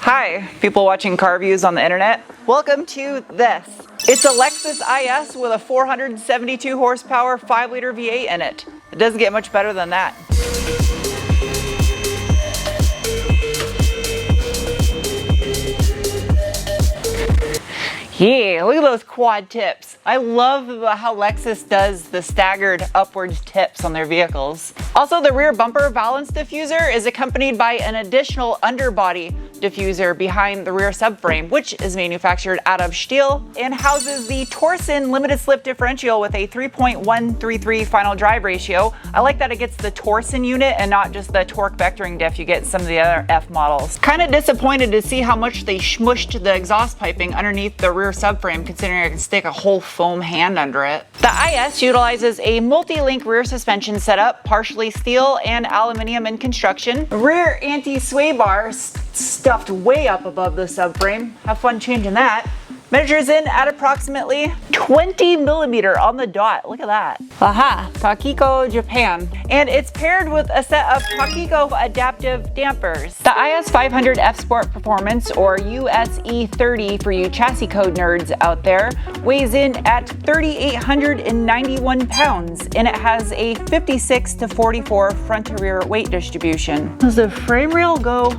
Hi, people watching car reviews on the internet. Welcome to this. It's a Lexus IS with a 472 horsepower 5-liter V8 in it. It doesn't get much better than that. Yeah, look at those quad tips. I love how Lexus does the staggered upwards tips on their vehicles. Also, the rear bumper valance diffuser is accompanied by an additional underbody diffuser behind the rear subframe, which is manufactured out of steel and houses the Torsen limited slip differential with a 3.133 final drive ratio. I like that it gets the Torsen unit and not just the torque vectoring diff you get in some of the other F models. Kind of disappointed to see how much they smushed the exhaust piping underneath the rear subframe, considering I can stick a whole foam hand under it. The IS utilizes a multi-link rear suspension setup, partially steel and aluminum in construction. Rear anti-sway bar stuffed way up above the subframe. Have fun changing that. Measures in at approximately 20 millimeter on the dot. Look at that. Aha, Takiko, Japan. And it's paired with a set of Takiko adaptive dampers. The IS500 F Sport Performance, or USE30 for you chassis code nerds out there, weighs in at 3,891 pounds, and it has a 56-44 front to rear weight distribution. Does the frame rail go?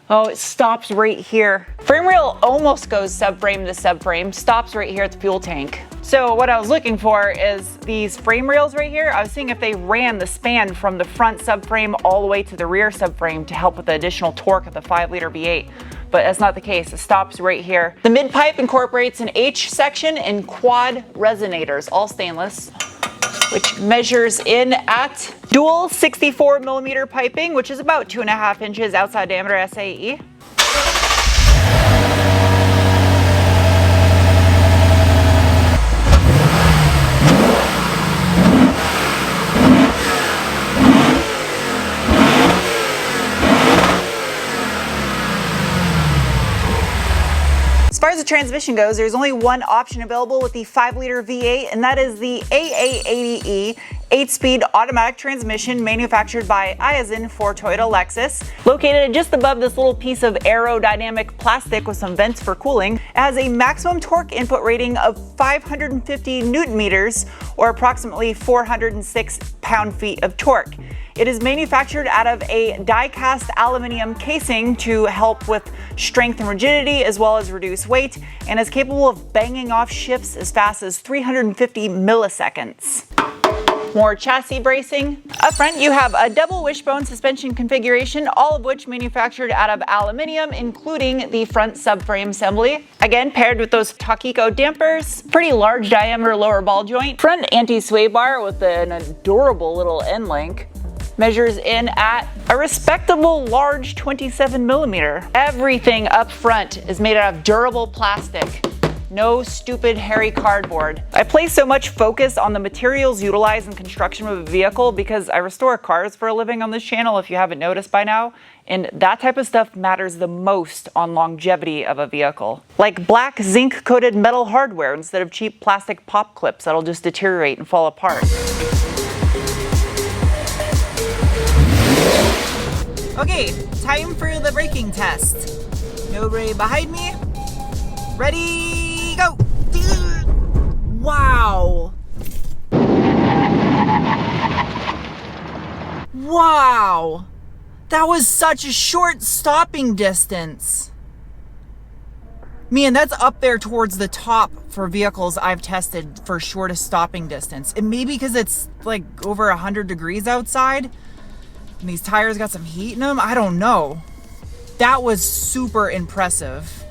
Oh, it stops right here. Frame rail almost goes subframe to subframe, stops right here at the fuel tank. So what I was looking for is these frame rails right here. I was seeing if they ran the span from the front subframe all the way to the rear subframe to help with the additional torque of the 5-liter V8. But that's not the case. It stops right here. The mid pipe incorporates an H section and quad resonators, all stainless, which measures in at dual 64 millimeter piping, which is about 2.5 inches outside diameter SAE. As far as the transmission goes, there's only one option available with the 5-liter V8, and that is the AA80E 8-speed automatic transmission manufactured by IS500 for Toyota Lexus. Located just above this little piece of aerodynamic plastic with some vents for cooling, it has a maximum torque input rating of 550 Newton meters, or approximately 406 pound-feet of torque. It is manufactured out of a die-cast aluminum casing to help with strength and rigidity as well as reduce weight, and is capable of banging off shifts as fast as 350 milliseconds. More chassis bracing. Up front, you have a double wishbone suspension configuration, all of which manufactured out of aluminum, including the front subframe assembly. Again, paired with those Takiko dampers, pretty large diameter lower ball joint, front anti-sway bar with an adorable little end link. Measures in at a respectable large 27 millimeter. Everything up front is made out of durable plastic. No stupid hairy cardboard. I place so much focus on the materials utilized in construction of a vehicle because I restore cars for a living on this channel, if you haven't noticed by now, and that type of stuff matters the most on longevity of a vehicle. Like black zinc coated metal hardware instead of cheap plastic pop clips that'll just deteriorate and fall apart. Okay, time for the braking test. Nobody behind me. Ready, go! Wow! Wow! That was such a short stopping distance. Man, that's up there towards the top for vehicles I've tested for shortest stopping distance. It may be because it's like over 100 degrees outside. And these tires got some heat in them. I don't know. That was super impressive.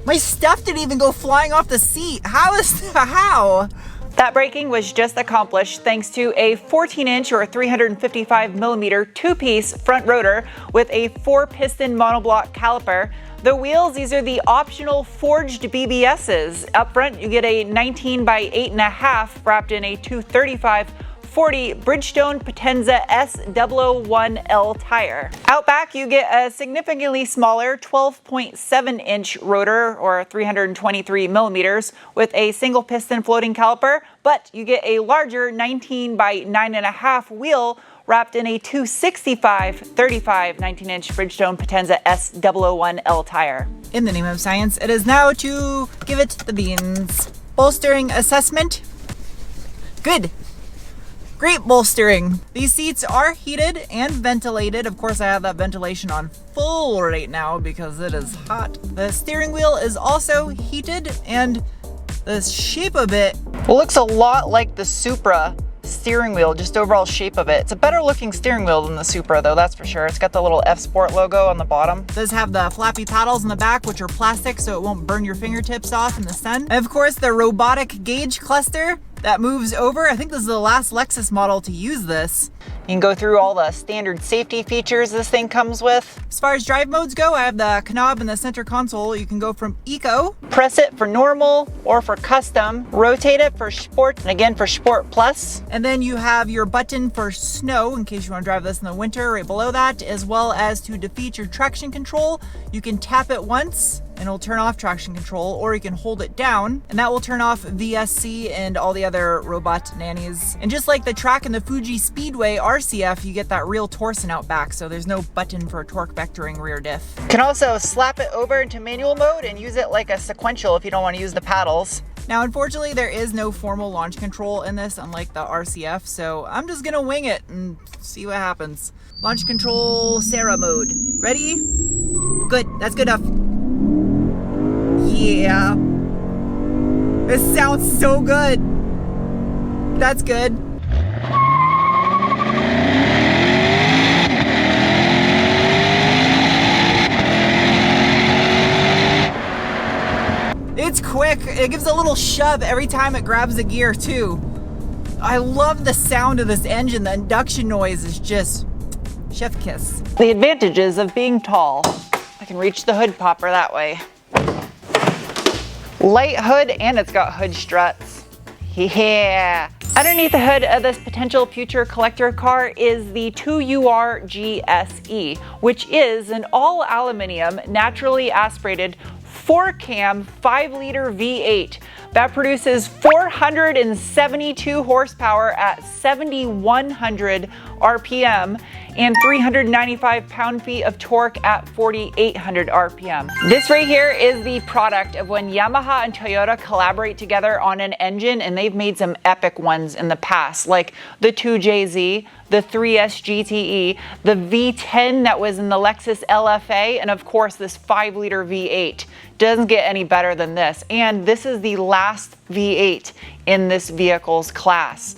My stuff didn't even go flying off the seat. How is that? How? That braking was just accomplished thanks to a 14-inch or 355 millimeter two-piece front rotor with a 4-piston monoblock caliper. The wheels, these are the optional forged BBSs. Up front, you get a 19 by 8.5 wrapped in a 235/40 Bridgestone Potenza S001L tire. Out back, you get a significantly smaller 12.7-inch rotor, or 323 millimeters, with a single piston floating caliper, but you get a larger 19 by 9.5 wheel wrapped in a 265/35 19-inch Bridgestone Potenza S001L tire. In the name of science, it is now to give it the beans. Bolstering assessment. Good. Great bolstering. These seats are heated and ventilated. Of course, I have that ventilation on full right now because it is hot. The steering wheel is also heated, and the shape of it looks a lot like the Supra steering wheel, just overall shape of it. It's a better looking steering wheel than the Supra though, that's for sure. It's got the little F Sport logo on the bottom. It does have the flappy paddles in the back, which are plastic so it won't burn your fingertips off in the sun. And of course, the robotic gauge cluster that moves over. I think this is the last Lexus model to use this. You can go through all the standard safety features this thing comes with. As far as drive modes go, I have the knob in the center console. You can go from Eco, press it for normal or for custom, rotate it for Sport, and again for Sport Plus. And then you have your button for snow in case you want to drive this in the winter right below that, as well as to defeat your traction control. You can tap it once and it'll turn off traction control, or you can hold it down and that will turn off VSC and all the other robot nannies. And just like the track in the Fuji Speedway RCF, you get that real torsion out back, so there's no button for torque vectoring rear diff. You can also slap it over into manual mode and use it like a sequential if you don't want to use the paddles. Now, unfortunately, there is no formal launch control in this, unlike the RCF, so I'm just gonna wing it and see what happens. Launch control, Sarah mode. Ready? Good, that's good enough. Yeah. This sounds so good. That's good. It's quick. It gives a little shove every time it grabs the gear too. I love the sound of this engine. The induction noise is just chef kiss. The advantages of being tall. I can reach the hood popper that way. Light hood, and it's got hood struts. Yeah. Underneath the hood of this potential future collector car is the 2UR GSE, which is an all aluminum, naturally aspirated 4-cam 5-liter V8 that produces 472 horsepower at 7,100 RPM and 395 pound-feet of torque at 4,800 RPM. This right here is the product of when Yamaha and Toyota collaborate together on an engine, and they've made some epic ones in the past, like the 2JZ, the 3S GTE, the V10 that was in the Lexus LFA, and of course this 5-liter V8. Doesn't get any better than this, and this is the last V8 in this vehicle's class.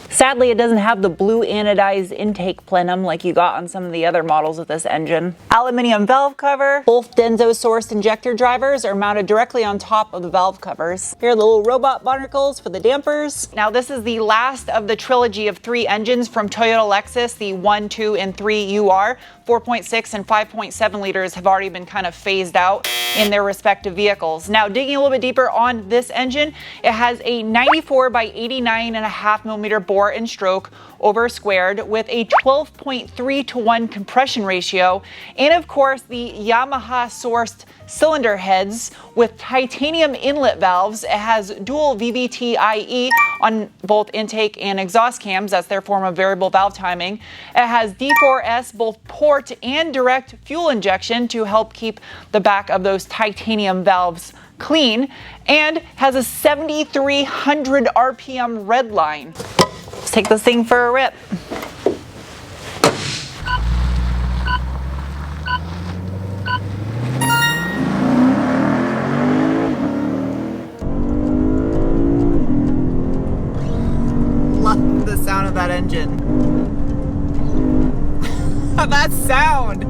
Sadly, it doesn't have the blue anodized intake plenum like you got on some of the other models of this engine. Aluminium valve cover. Both Denso-sourced injector drivers are mounted directly on top of the valve covers. Here are the little robot barnacles for the dampers. Now, this is the last of the trilogy of 3 engines from Toyota Lexus, the 1, 2, and 3 UR. 4.6 and 5.7 liters have already been kind of phased out in their respective vehicles. Now, digging a little bit deeper on this engine, it has a 94 by 89.5 millimeter bore and stroke over squared with a 12.3:1 compression ratio, and of course the Yamaha sourced cylinder heads with titanium inlet valves. It has dual VVT-IE on both intake and exhaust cams. That's their form of variable valve timing. It has D4S both port and direct fuel injection to help keep the back of those titanium valves clean, and has a 7,300 RPM red line. Let's take this thing for a rip. Love the sound of that engine. That sound!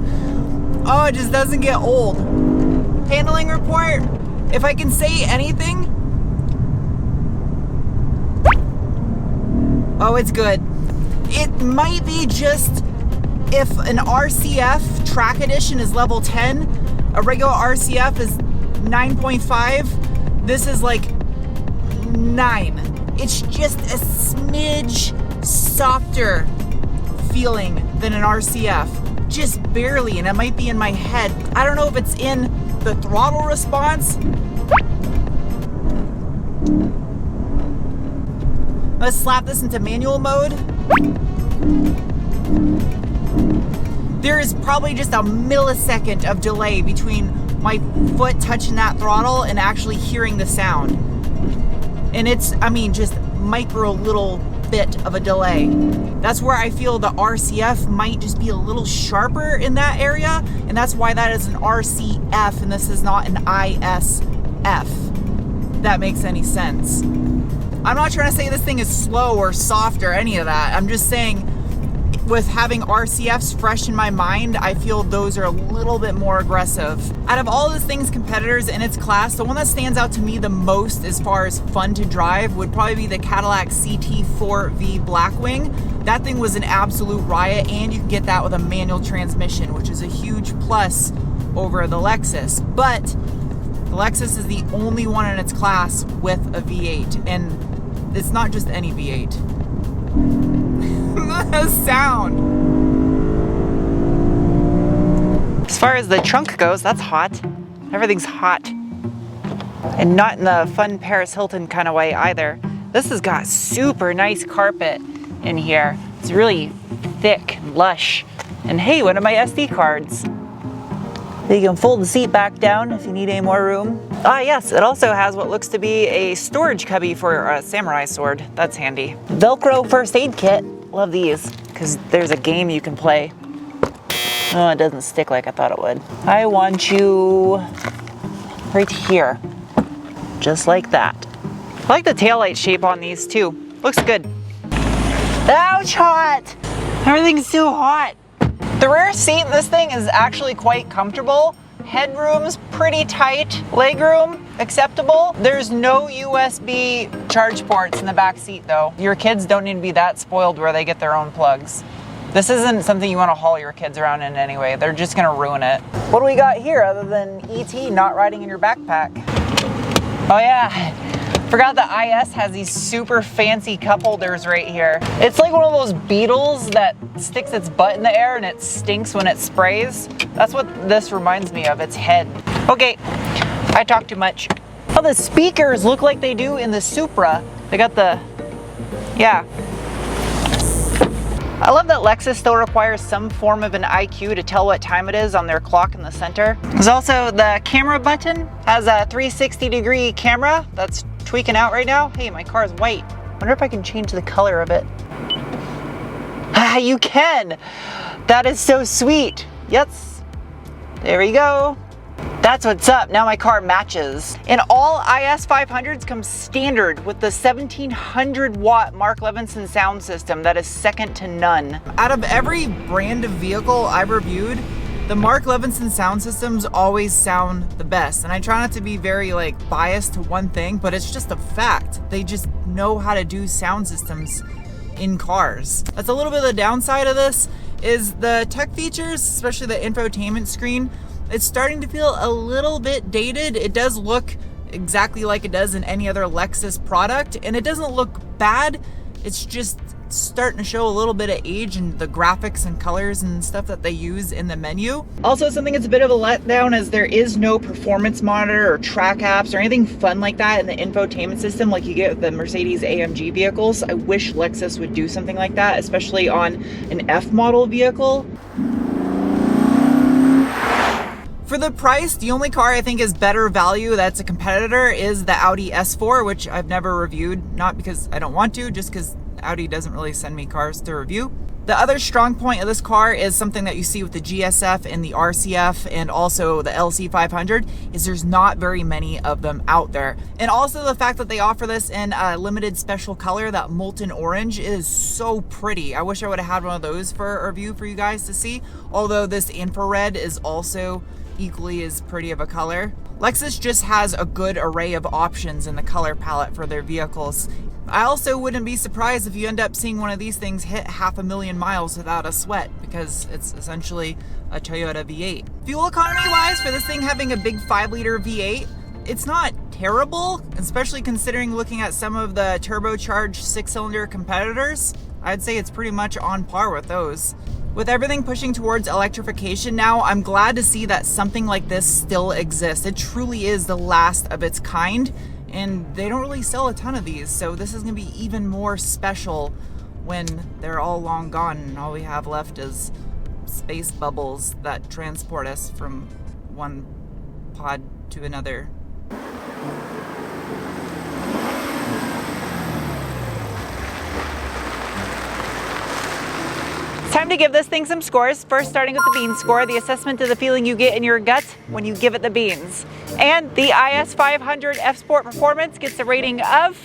Oh, it just doesn't get old. Handling report, if I can say anything, oh, it's good. It might be just if an RCF track edition is level 10, a regular RCF is 9.5, this is like 9. It's just a smidge softer feeling than an RCF, just barely, and it might be in my head. I don't know if it's in the throttle response. gonna slap this into manual mode. There is probably just a millisecond of delay between my foot touching that throttle and actually hearing the sound. And it's, I mean, just micro little bit of a delay. That's where I feel the RCF might just be a little sharper in that area, and that's why that is an RCF and this is not an ISF. That makes any sense. I'm not trying to say this thing is slow or soft or any of that. I'm just saying with having RCFs fresh in my mind, I feel those are a little bit more aggressive. Out of all this thing's competitors in its class, the one that stands out to me the most as far as fun to drive would probably be the Cadillac CT4V Blackwing. That thing was an absolute riot, and you can get that with a manual transmission, which is a huge plus over the Lexus. But the Lexus is the only one in its class with a V8, and it's not just any V8. That sound. As far as the trunk goes, that's hot. Everything's hot. And not in the fun Paris Hilton kind of way either. This has got super nice carpet in here. It's really thick and lush. And hey, one of my SD cards. You can fold the seat back down if you need any more room. Ah yes, it also has what looks to be a storage cubby for a samurai sword. That's handy. Velcro first aid kit. Love these, because there's a game you can play. Oh, it doesn't stick like I thought it would. I want you right here. Just like that. I like the taillight shape on these too. Looks good. Ouch, hot! Everything's so hot. The rear seat in this thing is actually quite comfortable. Headroom's pretty tight. Legroom, acceptable. There's no USB charge ports in the back seat though. Your kids don't need to be that spoiled where they get their own plugs. This isn't something you want to haul your kids around in anyway. They're just gonna ruin it. What do we got here other than ET not riding in your backpack? Oh yeah. Forgot the IS has these super fancy cup holders right here. It's like one of those beetles that sticks its butt in the air and it stinks when it sprays. That's what this reminds me of, its head. Okay, I talk too much. Oh, the speakers look like they do in the Supra. They got the, yeah. I love that Lexus still requires some form of an IQ to tell what time it is on their clock in the center. There's also the camera button, has a 360-degree camera that's tweaking out right now. Hey, my car is white. Wonder if I can change the color of it. Ah, you can! That is so sweet. Yes, there we go. That's what's up, now my car matches. And all IS500s come standard with the 1700 watt Mark Levinson sound system that is second to none. Out of every brand of vehicle I've reviewed, the Mark Levinson sound systems always sound the best. And I try not to be very biased to one thing, but it's just a fact. They just know how to do sound systems in cars. That's a little bit of the downside of this, is the tech features, especially the infotainment screen. It's starting to feel a little bit dated. It does look exactly like it does in any other Lexus product, and it doesn't look bad. It's just starting to show a little bit of age in the graphics and colors and stuff that they use in the menu. Also, something that's a bit of a letdown is there is no performance monitor or track apps or anything fun like that in the infotainment system like you get with the Mercedes AMG vehicles. I wish Lexus would do something like that, especially on an F model vehicle. For the price, the only car I think is better value that's a competitor is the Audi S4, which I've never reviewed, not because I don't want to, just because Audi doesn't really send me cars to review. The other strong point of this car is something that you see with the GSF and the RCF and also the LC500 is there's not very many of them out there. And also the fact that they offer this in a limited special color, that molten orange, is so pretty. I wish I would have had one of those for a review for you guys to see, although this infrared is also equally as pretty of a color. Lexus just has a good array of options in the color palette for their vehicles. I also wouldn't be surprised if you end up seeing one of these things hit 500,000 miles without a sweat, because it's essentially a Toyota V8. Fuel economy wise, for this thing having a big 5-liter V8, it's not terrible, especially considering looking at some of the turbocharged 6-cylinder competitors. I'd say it's pretty much on par with those. With everything pushing towards electrification now, I'm glad to see that something like this still exists. It truly is the last of its kind, and they don't really sell a ton of these, so this is gonna be even more special when they're all long gone and all we have left is space bubbles that transport us from one pod to another. Time to give this thing some scores. First, starting with the bean score, the assessment of the feeling you get in your gut when you give it the beans. And the IS500 F Sport Performance gets a rating of,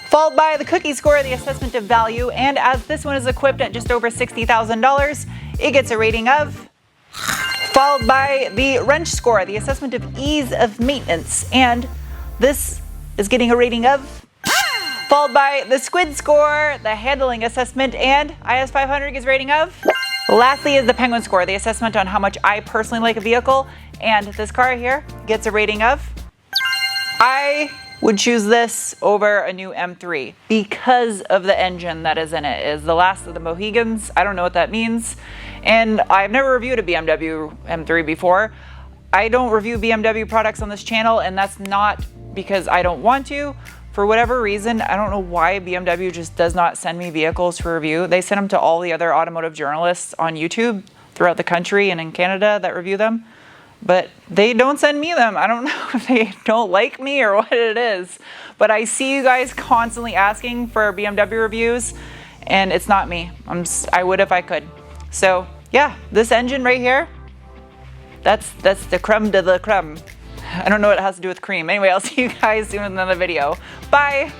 followed by the cookie score, the assessment of value. And as this one is equipped at just over $60,000, it gets a rating of, followed by the wrench score, the assessment of ease of maintenance. And this is getting a rating of, followed by the squid score, the handling assessment, and IS500 gets a rating of. Lastly is the penguin score, the assessment on how much I personally like a vehicle, and this car here gets a rating of. I would choose this over a new M3 because of the engine that is in it. It is the last of the Mohegans. I don't know what that means, and I've never reviewed a BMW M3 before. I don't review BMW products on this channel, and that's not because I don't want to. For whatever reason, I don't know why BMW just does not send me vehicles to review. They send them to all the other automotive journalists on YouTube throughout the country and in Canada that review them, but they don't send me them. I don't know if they don't like me or what it is, but I see you guys constantly asking for BMW reviews, and it's not me. I would if I could. So yeah, this engine right here, that's the creme de la creme. I don't know what it has to do with cream. Anyway, I'll see you guys soon in another video. Bye!